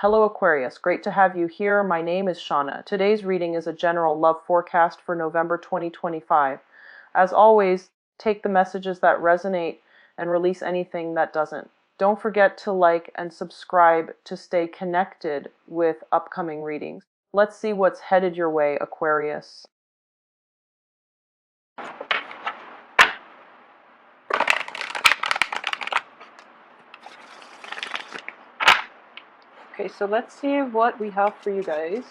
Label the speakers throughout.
Speaker 1: Hello Aquarius, great to have you here. My name is Shauna. Today's reading is a general love forecast for November 2025. As always, take the messages that resonate and release anything that doesn't. Don't forget to like and subscribe to stay connected with upcoming readings. Let's see what's headed your way, Aquarius. Okay, so let's see what we have for you guys.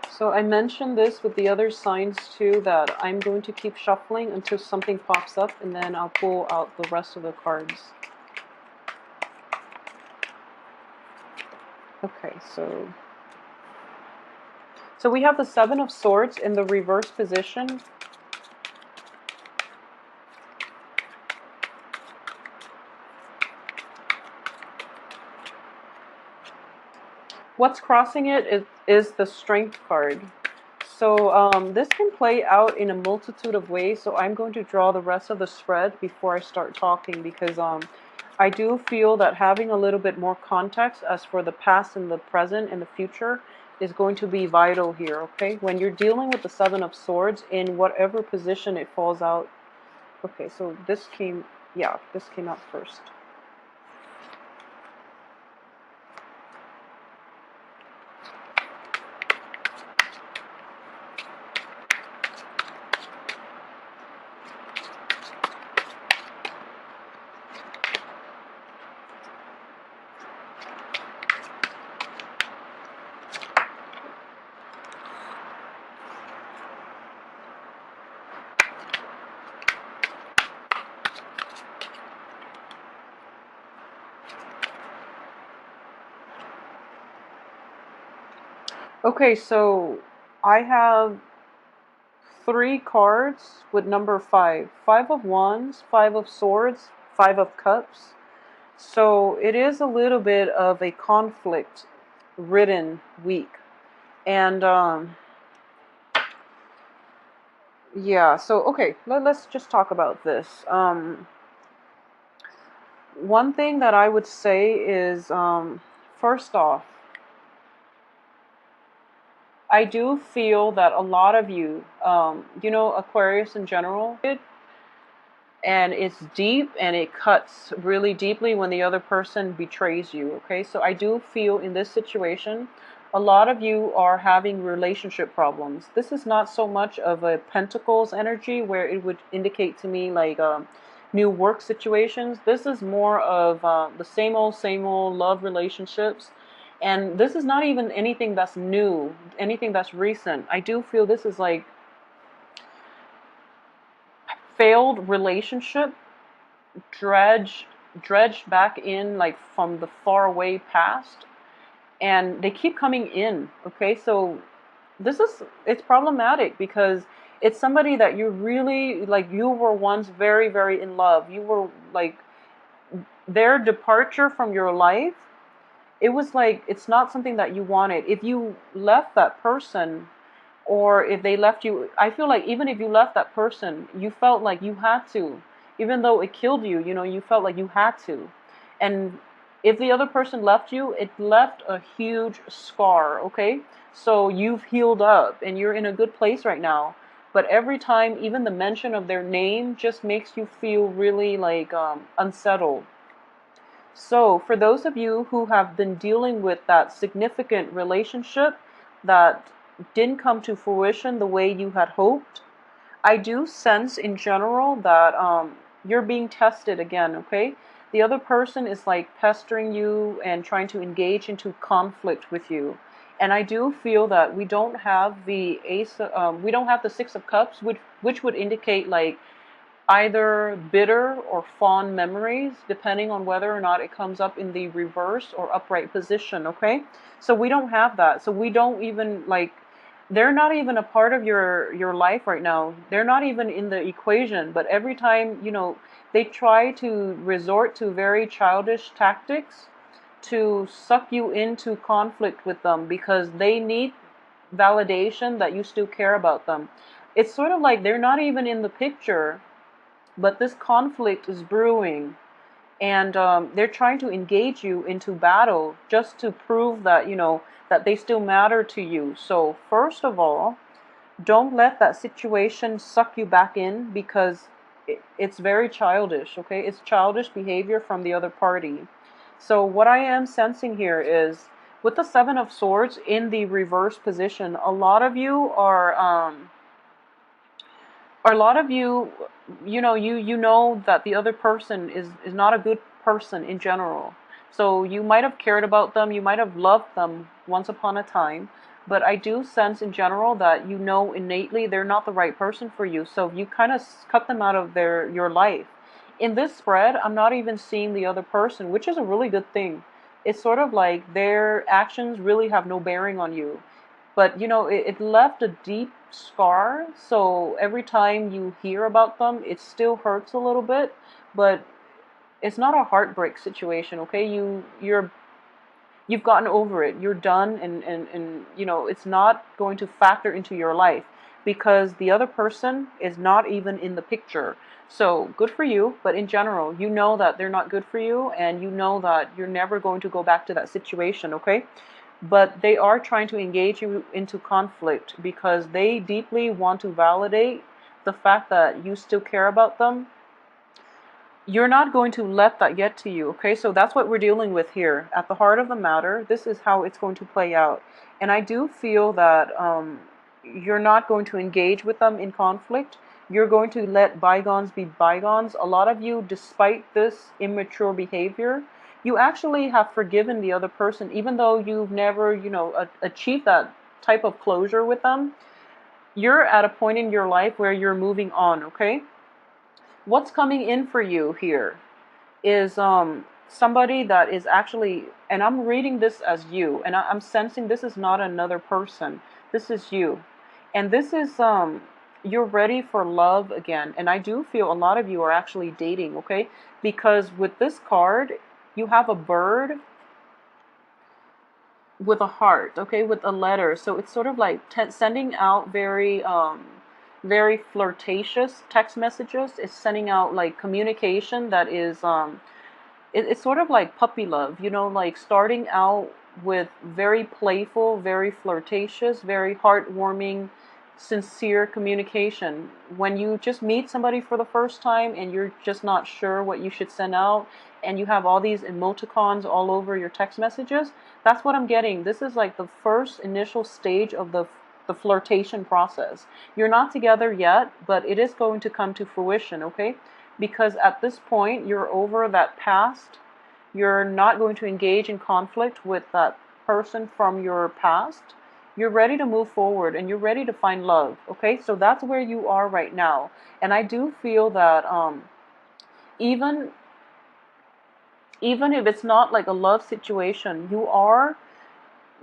Speaker 1: So I mentioned this with the other signs too, that I'm going to keep shuffling until something pops up, and then I'll pull out the rest of the cards. Okay, so we have the Seven of Swords in the reverse position. What's crossing it is the Strength card. So this can play out in a multitude of ways, so I'm going to draw the rest of the spread before I start talking, because I do feel that having a little bit more context as for the past and the present and the future is going to be vital here, okay? When you're dealing with the Seven of Swords, in whatever position it falls out. Okay, so this came out first. Okay, so I have 3 cards with number 5. 5 of Wands, 5 of Swords, 5 of Cups. So it is a little bit of a conflict-ridden week. And, yeah, so, okay, let's just talk about this. One thing that I would say is, first off, I do feel that a lot of you, Aquarius in general, and it's deep and it cuts really deeply when the other person betrays you, okay? So I do feel in this situation, a lot of you are having relationship problems. This is not so much of a Pentacles energy where it would indicate to me like new work situations. This is more of the same old love relationships. And this is not even anything that's new, anything that's recent. I do feel this is like failed relationship dredged back in, like from the far away past, and they keep coming in. Okay, so it's problematic because it's somebody that you really like. You were once very, very in love. You were like, their departure from your life, it was like it's not something that you wanted. If you left that person, or if they left you, I feel like even if you left that person, you felt like you had to, even though it killed you, you felt like you had to. And if the other person left you, it left a huge scar, okay? So you've healed up and you're in a good place right now. But every time, even the mention of their name just makes you feel really like unsettled. So for those of you who have been dealing with that significant relationship that didn't come to fruition the way you had hoped, I do sense in general that you're being tested again, okay? The other person is like pestering you and trying to engage into conflict with you. And I do feel that we don't have the we don't have the Six of Cups, which would indicate like either bitter or fond memories, depending on whether or not it comes up in the reverse or upright position, okay? So we don't have that. So we don't even, like, they're not even a part of your life right now. They're not even in the equation. But every time, they try to resort to very childish tactics to suck you into conflict with them because they need validation that you still care about them. It's sort of like they're not even in the picture, but this conflict is brewing, and they're trying to engage you into battle just to prove that, that they still matter to you. So first of all, don't let that situation suck you back in, because it's very childish, okay? It's childish behavior from the other party. So what I am sensing here is, with the Seven of Swords in the reverse position, a lot of you you know that the other person is not a good person in general. So you might have cared about them, you might have loved them once upon a time, but I do sense in general that you know innately they're not the right person for you. So you kind of cut them out of your life. In this spread, I'm not even seeing the other person, which is a really good thing. It's sort of like their actions really have no bearing on you. But it left a deep scar, so every time you hear about them, it still hurts a little bit, but it's not a heartbreak situation, okay? You've gotten over it. You're done, and it's not going to factor into your life because the other person is not even in the picture. So good for you, but in general, you know that they're not good for you, and you know that you're never going to go back to that situation, okay? But they are trying to engage you into conflict because they deeply want to validate the fact that you still care about them. You're not going to let that get to you, okay? So that's what we're dealing with here. At the heart of the matter, this is how it's going to play out. And I do feel that you're not going to engage with them in conflict. You're going to let bygones be bygones. A lot of you, despite this immature behavior, you actually have forgiven the other person, even though you've never, achieved that type of closure with them. You're at a point in your life where you're moving on, okay? What's coming in for you here is somebody that is actually, and I'm reading this as you, and I'm sensing this is not another person. This is you. And this is you're ready for love again. And I do feel a lot of you are actually dating, okay? Because with this card, you have a bird with a heart, okay, with a letter. So it's sort of like sending out very flirtatious text messages. It's sending out like communication that is it's sort of like puppy love, like starting out with very playful, very flirtatious, very heartwarming, sincere communication. When you just meet somebody for the first time and you're just not sure what you should send out, and you have all these emoticons all over your text messages, that's what I'm getting. This is like the first initial stage of the flirtation process. You're not together yet, but it is going to come to fruition, okay? Because at this point, you're over that past. You're not going to engage in conflict with that person from your past. You're ready to move forward, and you're ready to find love, okay? So that's where you are right now. And I do feel that even if it's not like a love situation, you are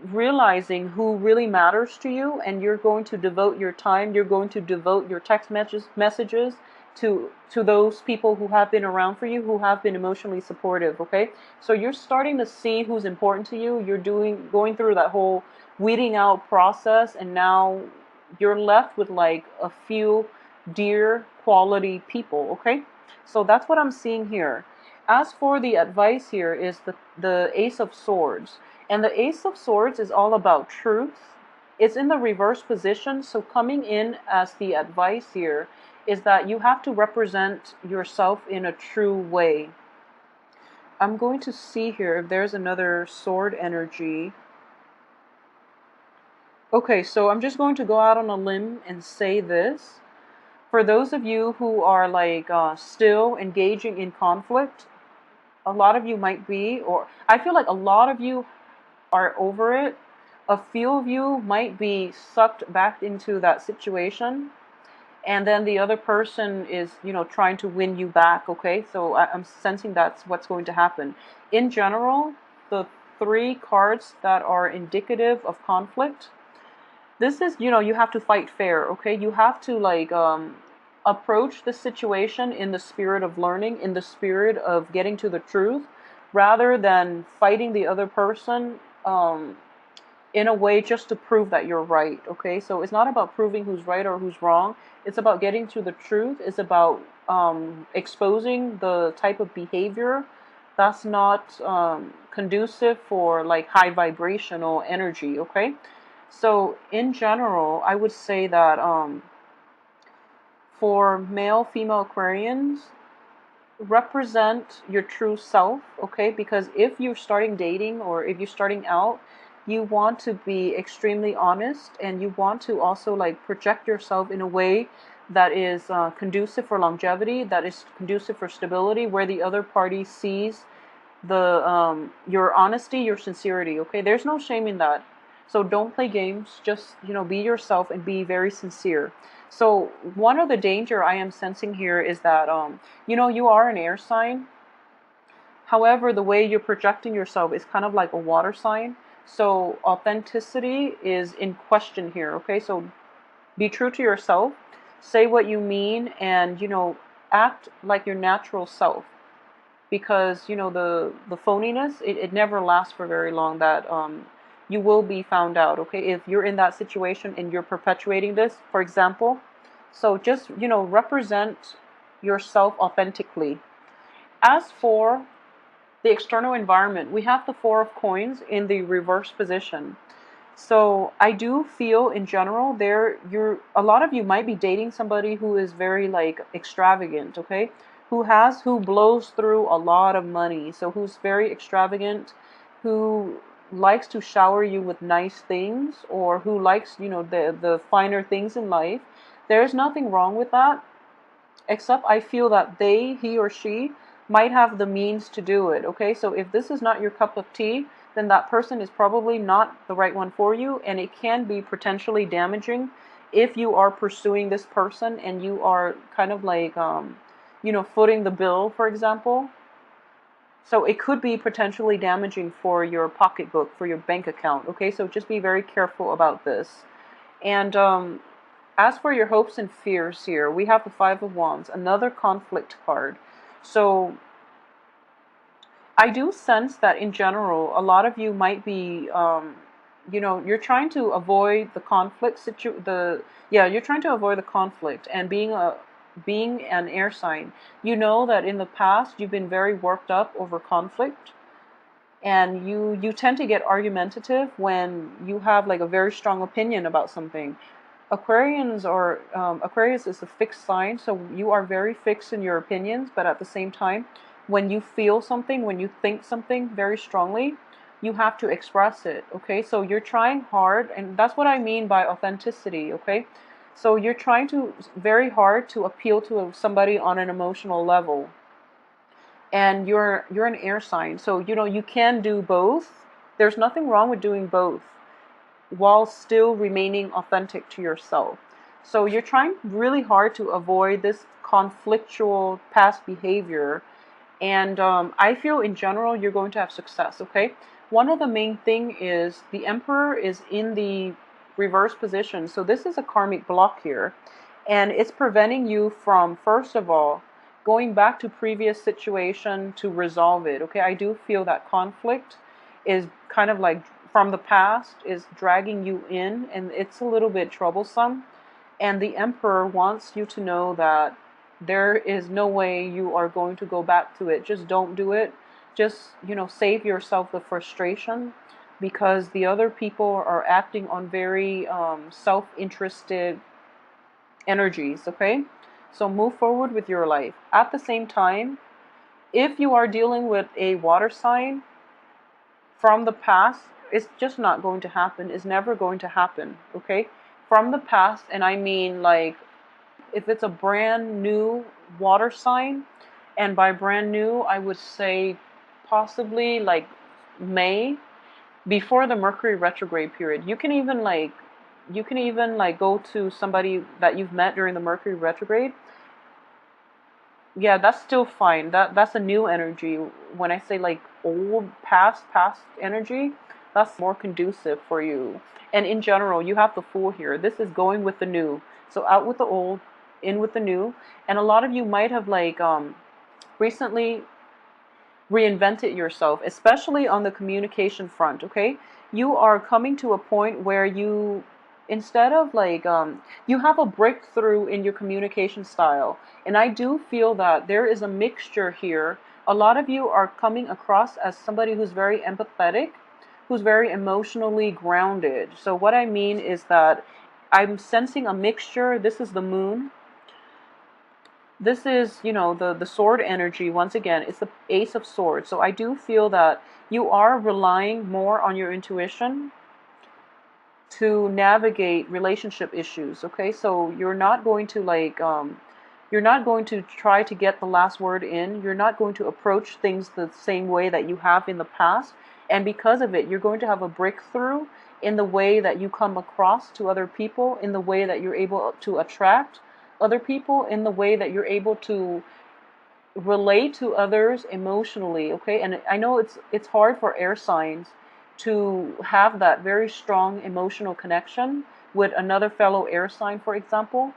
Speaker 1: realizing who really matters to you, and you're going to devote your time, you're going to devote your text messages to those people who have been around for you, who have been emotionally supportive, okay? So you're starting to see who's important to you. You're going through that whole weeding out process, and now you're left with like a few dear quality people, okay? So that's what I'm seeing here. As for the advice here is the Ace of Swords. And the Ace of Swords is all about truth. It's in the reverse position, so coming in as the advice here is that you have to represent yourself in a true way. I'm going to see here if there's another sword energy. Okay, so I'm just going to go out on a limb and say this. For those of you who are like still engaging in conflict, a lot of you might be, or I feel like a lot of you are over it. A few of you might be sucked back into that situation, and then the other person is, trying to win you back, okay? So I'm sensing that's what's going to happen. In general, the 3 cards that are indicative of conflict, this is, you have to fight fair, okay? You have to like approach the situation in the spirit of learning, in the spirit of getting to the truth, rather than fighting the other person in a way just to prove that you're right. Okay, so it's not about proving who's right or who's wrong. It's about getting to the truth. It's about exposing the type of behavior that's not conducive for like high vibrational energy. Okay, so in general, I would say that for male, female Aquarians, represent your true self, okay? Because if you're starting dating or if you're starting out, you want to be extremely honest, and you want to also like project yourself in a way that is conducive for longevity, that is conducive for stability, where the other party sees the your honesty, your sincerity, okay? There's no shame in that. So don't play games, just, be yourself and be very sincere. So one of the danger I am sensing here is that you are an air sign. However, the way you're projecting yourself is kind of like a water sign. So authenticity is in question here, okay? So be true to yourself, say what you mean, and act like your natural self, because the phoniness, it never lasts for very long. That you will be found out, okay, if you're in that situation and you're perpetuating this, for example. So just represent yourself authentically. As for the external environment, we have the Four of Coins in the reverse position. So I do feel in general a lot of you might be dating somebody who is very like extravagant, okay? Who blows through a lot of money. So who's very extravagant, who likes to shower you with nice things, or who likes, the finer things in life. There's nothing wrong with that, except I feel that he or she might have the means to do it, okay? So if this is not your cup of tea, then that person is probably not the right one for you, and it can be potentially damaging if you are pursuing this person and you are kind of like, footing the bill, for example. So it could be potentially damaging for your pocketbook, for your bank account, okay? So just be very careful about this. And as for your hopes and fears here, we have the Five of Wands, another conflict card. So I do sense that in general, a lot of you might be, you're trying to avoid the conflict you're trying to avoid the conflict, and being an air sign, you know that in the past you've been very worked up over conflict, and you tend to get argumentative when you have like a very strong opinion about something. Aquarius is a fixed sign, so you are very fixed in your opinions, but at the same time, when you feel something, when you think something very strongly, you have to express it, okay? So you're trying hard, and that's what I mean by authenticity, okay? So you're trying to very hard to appeal to somebody on an emotional level. And you're an air sign, so you can do both. There's nothing wrong with doing both while still remaining authentic to yourself. So you're trying really hard to avoid this conflictual past behavior, and I feel in general you're going to have success, okay? One of the main thing is the Emperor is in the reverse position, so this is a karmic block here, and it's preventing you from, first of all, going back to previous situation to resolve it, okay? I do feel that conflict is kind of like from the past is dragging you in, and it's a little bit troublesome. And the Emperor wants you to know that there is no way you are going to go back to it. Just don't do it. Just, save yourself the frustration, because the other people are acting on very self-interested energies, okay? So move forward with your life. At the same time, if you are dealing with a water sign from the past, it's just not going to happen. It's never going to happen, okay? From the past, and I mean like if it's a brand new water sign, and by brand new, I would say possibly like May, before the Mercury retrograde period. You can even like go to somebody that you've met during the Mercury retrograde. Yeah, that's still fine. That's a new energy. When I say like old past energy, that's more conducive for you. And in general, you have the Fool here. This is going with the new. So out with the old, in with the new. And a lot of you might have like recently reinvented yourself, especially on the communication front, okay? You are coming to a point where you, instead of like, you have a breakthrough in your communication style. And I do feel that there is a mixture here. A lot of you are coming across as somebody who's very empathetic, who's very emotionally grounded. So what I mean is that I'm sensing a mixture. This is the moon. This is, the sword energy. Once again, it's the ace of swords. So I do feel that you are relying more on your intuition to navigate relationship issues. Okay, so you're not going to like, you're not going to try to get the last word in. You're not going to approach things the same way that you have in the past. And because of it, you're going to have a breakthrough in the way that you come across to other people, in the way that you're able to attract other people, in the way that you're able to relate to others emotionally. Okay, and I know it's hard for air signs to have that very strong emotional connection with another fellow air sign, for example.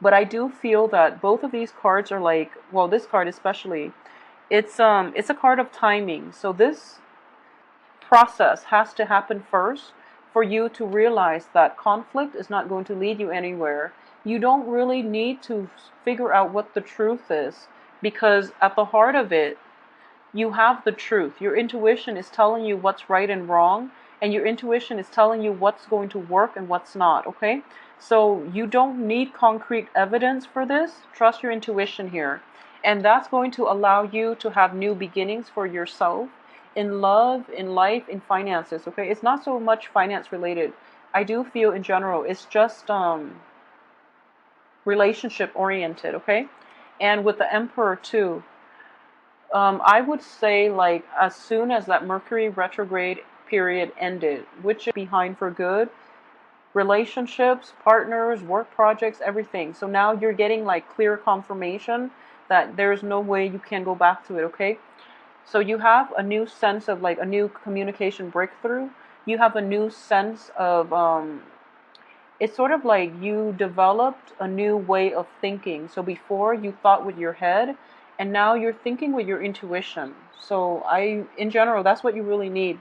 Speaker 1: But I do feel that both of these cards are like, well, this card especially, it's a card of timing. So this process has to happen first for you to realize that conflict is not going to lead you anywhere. You don't really need to figure out what the truth is, because at the heart of it, you have the truth. Your intuition is telling you what's right and wrong, and your intuition is telling you what's going to work and what's not, okay? So you don't need concrete evidence for this. Trust your intuition here. And that's going to allow you to have new beginnings for yourself in love, in life, in finances, okay? It's not so much finance related. I do feel in general it's just relationship oriented, okay? And with the Emperor too, I would say like as soon as that Mercury retrograde period ended, which is behind for good, relationships, partners, work projects, everything. So now you're getting like clear confirmation that there's no way you can go back to it, okay? So you have a new sense of like a new communication breakthrough. You have a new sense of it's sort of like you developed a new way of thinking. So before you thought with your head, and now you're thinking with your intuition. So in general, that's what you really need.